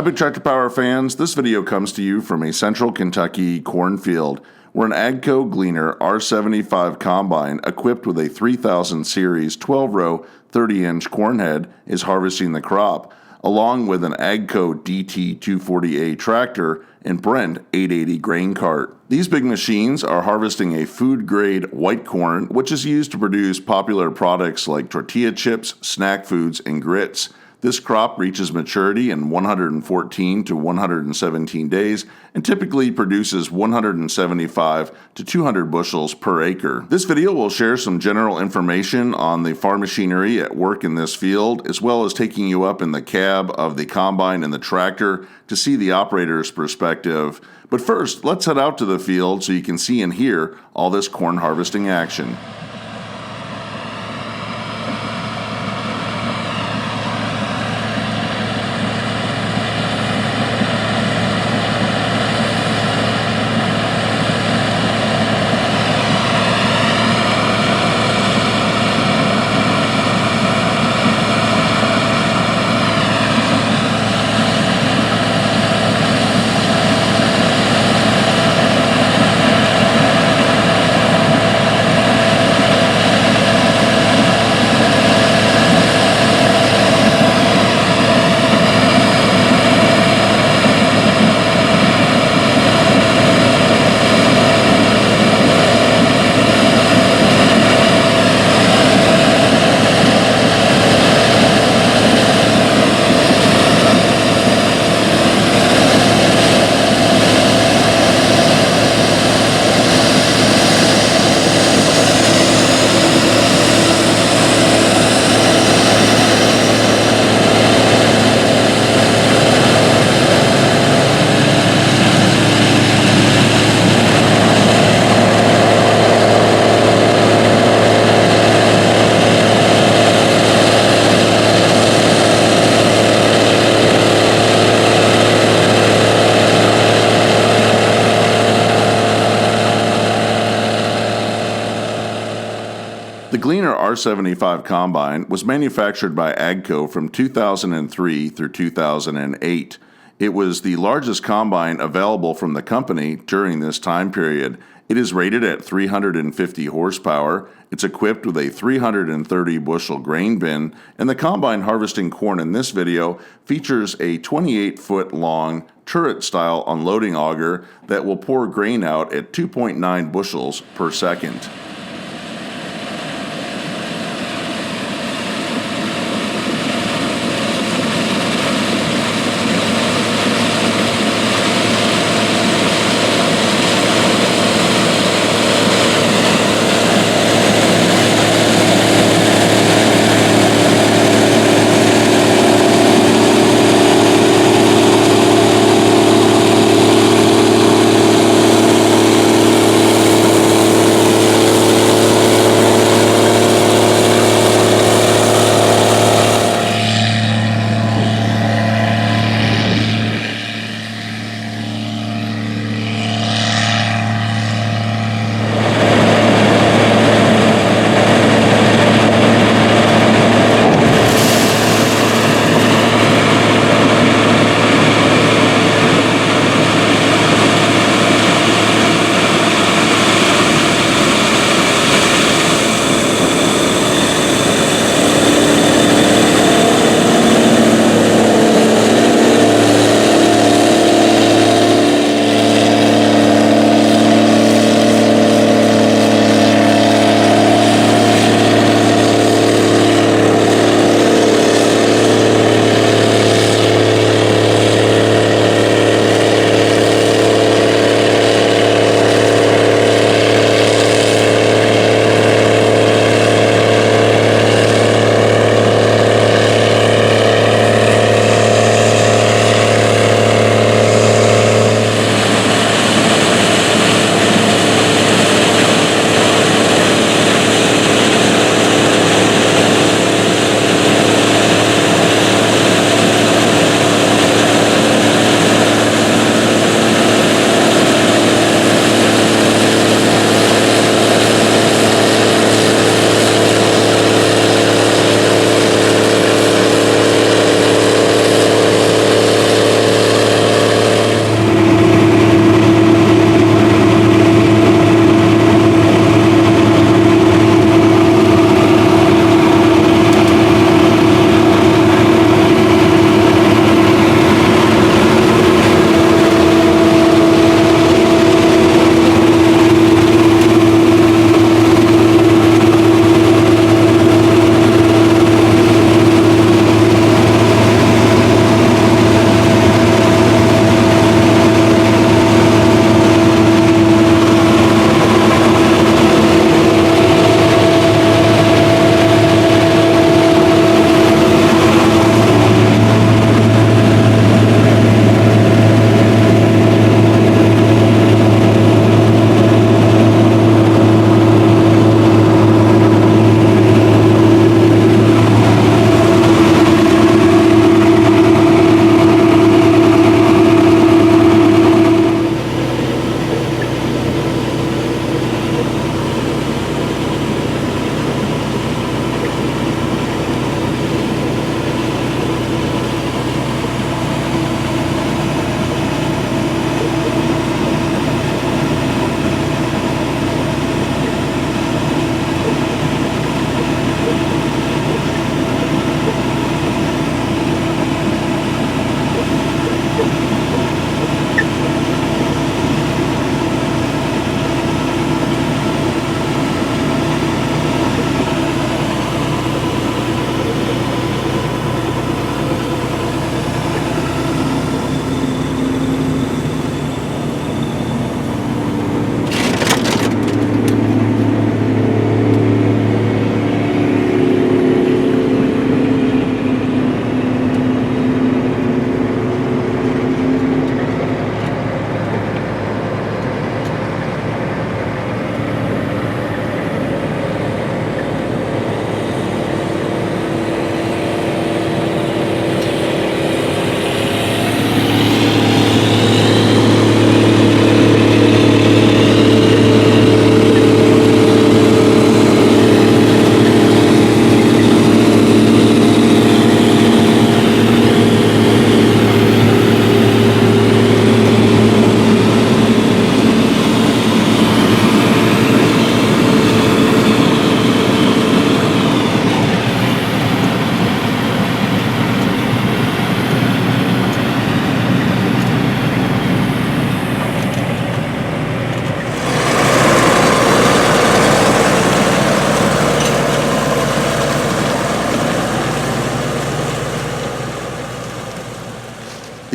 Hi Big Tractor Power fans, this video comes to you from a central Kentucky cornfield where an AGCO GLEANER R75 combine equipped with a 3000 series 12-row 30-inch corn head is harvesting the crop, along with an AGCO DT240A tractor and Brent 880 grain cart. These big machines are harvesting a food-grade white corn, which is used to produce popular products like tortilla chips, snack foods, and grits. This crop reaches maturity in 114 to 117 days and typically produces 175 to 200 bushels per acre. This video will share some general information on the farm machinery at work in this field, as well as taking you up in the cab of the combine and the tractor to see the operator's perspective. But first, let's head out to the field so you can see and hear all this corn harvesting action. The GLEANER R75 combine was manufactured by AGCO from 2003 through 2008. It was the largest combine available from the company during this time period. It is rated at 350 horsepower. It's equipped with a 330 bushel grain bin, and the combine harvesting corn in this video features a 28-foot long turret-style unloading auger that will pour grain out at 2.9 bushels per second.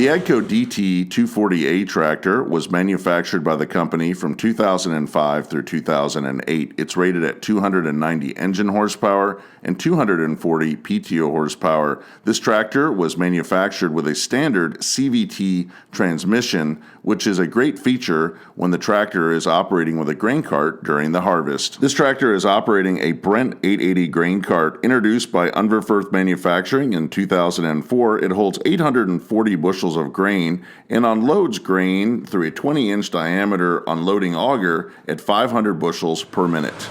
The AGCO DT240A tractor was manufactured by the company from 2005 through 2008. It's rated at 290 engine horsepower and 240 PTO horsepower. This tractor was manufactured with a standard CVT transmission, which is a great feature when the tractor is operating with a grain cart during the harvest. This tractor is operating a Brent 880 grain cart introduced by Unverferth Manufacturing in 2004. It holds 840 bushels of grain and unloads grain through a 20-inch diameter unloading auger at 500 bushels per minute.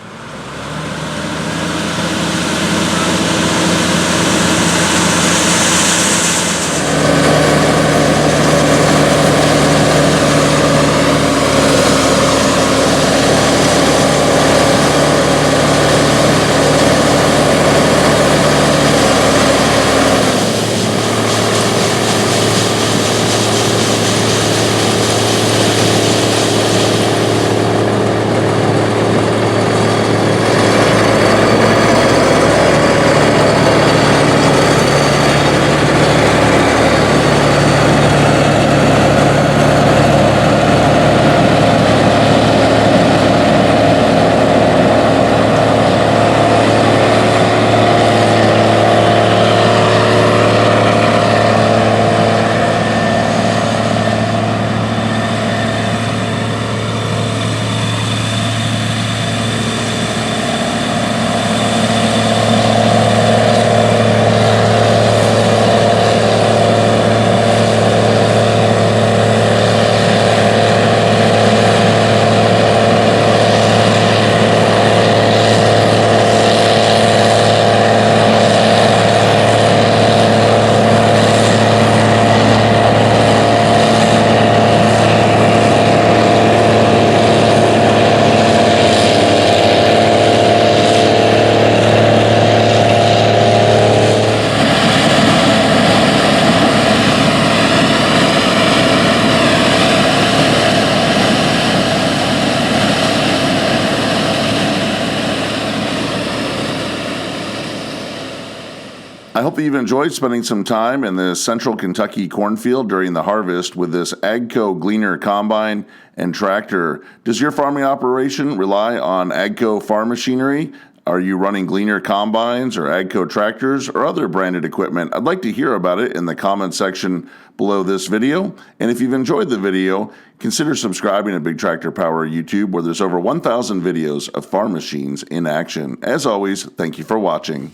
I hope that you've enjoyed spending some time in the central Kentucky cornfield during the harvest with this AGCO GLEANER combine and tractor. Does your farming operation rely on AGCO farm machinery? Are you running GLEANER combines or AGCO tractors or other branded equipment? I'd like to hear about it in the comment section below this video. And if you've enjoyed the video, consider subscribing to Big Tractor Power YouTube, where there's over 1,000 videos of farm machines in action. As always, thank you for watching.